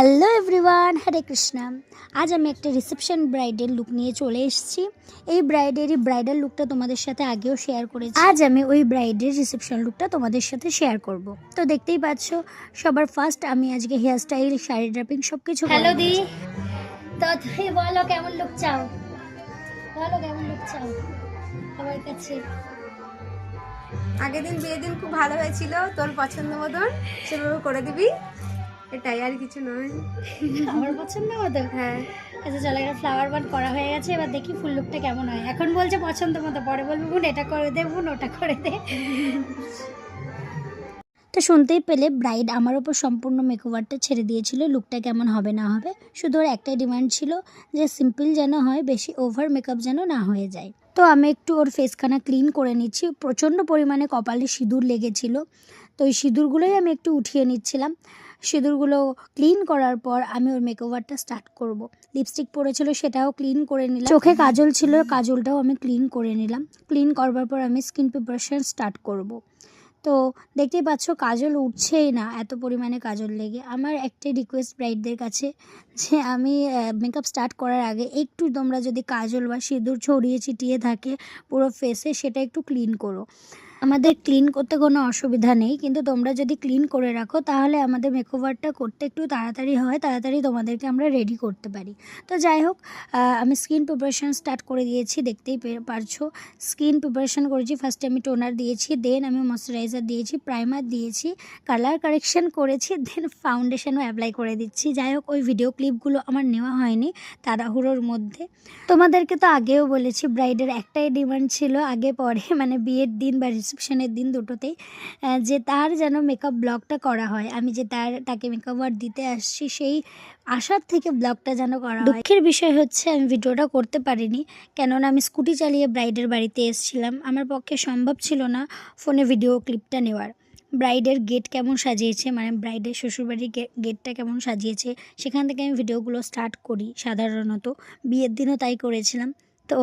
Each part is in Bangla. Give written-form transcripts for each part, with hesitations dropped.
হ্যালো এভরিওয়ান, হরে কৃষ্ণা। আজ আমি একটা রিসেপশন ব্রাইডের লুক নিয়ে চলে এসেছি। এই ব্রাইডাল লুকটা তোমাদের সাথে আগেও শেয়ার করেছি। আজ আমি ওই ব্রাইডের রিসেপশন লুকটা তোমাদের সাথে শেয়ার করব। তো দেখতেই পাচ্ছ, সবার ফার্স্ট আমি আজকে হেয়ার স্টাইল, শাড়ি ড্রাপিং সবকিছু। হ্যালো দি, তো তুমি বলো কেমন লুক চাও, সবার কাছে। আগের দিন বিয়ের দিন খুব ভালো হয়েছিল, তোর পছন্দ মতন সেভাবে করে দিবি, এটাই আর কিছু নয়। আমার পছন্দ মতো? হ্যাঁ। আচ্ছা চলো, একটা ফ্লাওয়ার বান করা হয়ে গেছে, এবার দেখি ফুল লুকটা কেমন হয়। এখন বলছে পছন্দ মতো, পরে বলবো বোন এটা করে দে, বোন ওটা করে দে। তো শুনতেই পেলে, ব্রাইড আমার ওপর সম্পূর্ণ মেকওভারটা ছেড়ে দিয়েছিল লুকটা কেমন হবে না হবে। শুধু ওর একটাই ডিমান্ড ছিল যে সিম্পল যেন হয়, বেশি ওভার মেকআপ যেন না হয়ে যায়। তো আমি একটু ওর ফেসখানা ক্লিন করে নিচ্ছি। প্রচণ্ড পরিমাণে কপালে সিঁদুর লেগেছিল, তো ওই সিঁদুরগুলোই আমি একটু উঠিয়ে নিচ্ছিলাম। সিঁদুরগুলো ক্লিন করার পর আমি ওর মেকওভারটা স্টার্ট করব। লিপস্টিক পরেছিল, সেটাও ক্লিন করে নিলাম। চোখে কাজল ছিল, কাজলটাও আমি ক্লিন করে নিলাম। ক্লিন করবার পর আমি স্কিন প্রিপারেশন স্টার্ট করব। তো দেখতেই পাচ্ছ, কাজল উঠছেই না, এত পরিমাণে কাজল লেগে। আমার একটাই রিকোয়েস্ট ব্রাইডদের কাছে, যে আমি মেকআপ স্টার্ট করার আগে একটু তোমরা যদি কাজল বা সিঁদুর ছড়িয়ে ছিটিয়ে থাকে পুরো ফেসে, সেটা একটু ক্লিন করো। আমাদের ক্লিন করতে কোনো অসুবিধা নেই, কিন্তু তোমরা যদি ক্লিন করে রাখো তাহলে আমাদের মেকওভারটা করতে একটু তাড়াতাড়ি হয়, তাড়াতাড়ি তোমাদেরকে আমরা রেডি করতে পারি। তো যাই হোক, আমি স্কিন প্রিপারেশান স্টার্ট করে দিয়েছি। দেখতেই পারছো স্কিন প্রিপারেশান করেছি। ফার্স্টে আমি টোনার দিয়েছি, দেন আমি ময়শ্চারাইজার দিয়েছি, প্রাইমার দিয়েছি, কালার কারেকশান করেছি, দেন ফাউন্ডেশনও অ্যাপ্লাই করে দিচ্ছি। যাই হোক, ওই ভিডিও ক্লিপগুলো আমার নেওয়া হয়নি তাড়াহুড়োর মধ্যে। তোমাদেরকে তো আগেও বলেছি, ব্রাইডের একটাই ডিমান্ড ছিল আগে পরে, মানে বিয়ের দিন বা রিসেপশনের দিন দুটোতেই, যে তার যেন মেকআপ ব্লগটা করা হয়। আমি যে তাকে মেকআপ ওয়ার্ক দিতে আসছি, সেই আশার থেকে ব্লগটা যেন করা হয়। দুঃখের বিষয় হচ্ছে আমি ভিডিওটা করতে পারিনি, কেননা আমি স্কুটি চালিয়ে ব্রাইডের বাড়িতে এসেছিলাম। আমার পক্ষে সম্ভব ছিল না ফোনে ভিডিও ক্লিপটা নেওয়ার। ব্রাইডের গেট কেমন সাজিয়েছে, মানে ব্রাইডের শ্বশুরবাড়ির গেটটা কেমন সাজিয়েছে, সেখান থেকে আমি ভিডিওগুলো স্টার্ট করি সাধারণত। বিয়ের দিনও তাই করেছিলাম, তো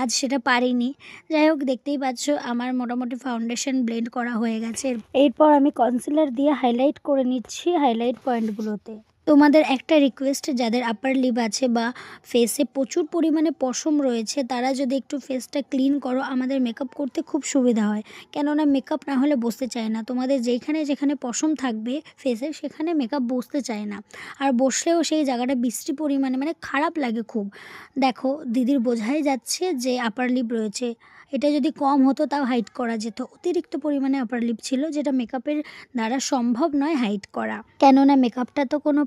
আজ সেটা পারিনি। যাই হোক, দেখতেই পাচ্ছ আমার মোটামুটি ফাউন্ডেশন ব্লেন্ড করা হয়ে গেছে। এরপর আমি কনসিলার দিয়ে হাইলাইট করে নিচ্ছি হাইলাইট পয়েন্টগুলোতে। তোমাদের একটা রিকোয়েস্ট, যাদের আপার লিপ আছে বা ফেসে প্রচুর পরিমাণে পশম রয়েছে, তারা যদি একটু ফেসটা ক্লিন করো, আমাদের মেকআপ করতে খুব সুবিধা হয়। কেননা মেকআপ না হলে বসতে চায় না। তোমাদের যেখানে যেখানে পশম থাকবে ফেসে, সেখানে মেকআপ বসতে চায় না, আর বসলেও সেই জায়গাটা বিশ্রী পরিমাণে, মানে খারাপ লাগে খুব। দেখো দিদির বোঝাই যাচ্ছে যে আপার লিপ রয়েছে, এটা যদি কম হতো তাও হাইড করা যেত। অতিরিক্ত পরিমাণে আপার লিপ ছিল, যেটা মেকআপের দ্বারা সম্ভব নয় হাইড করা। কেননা মেকআপটা তো কোনো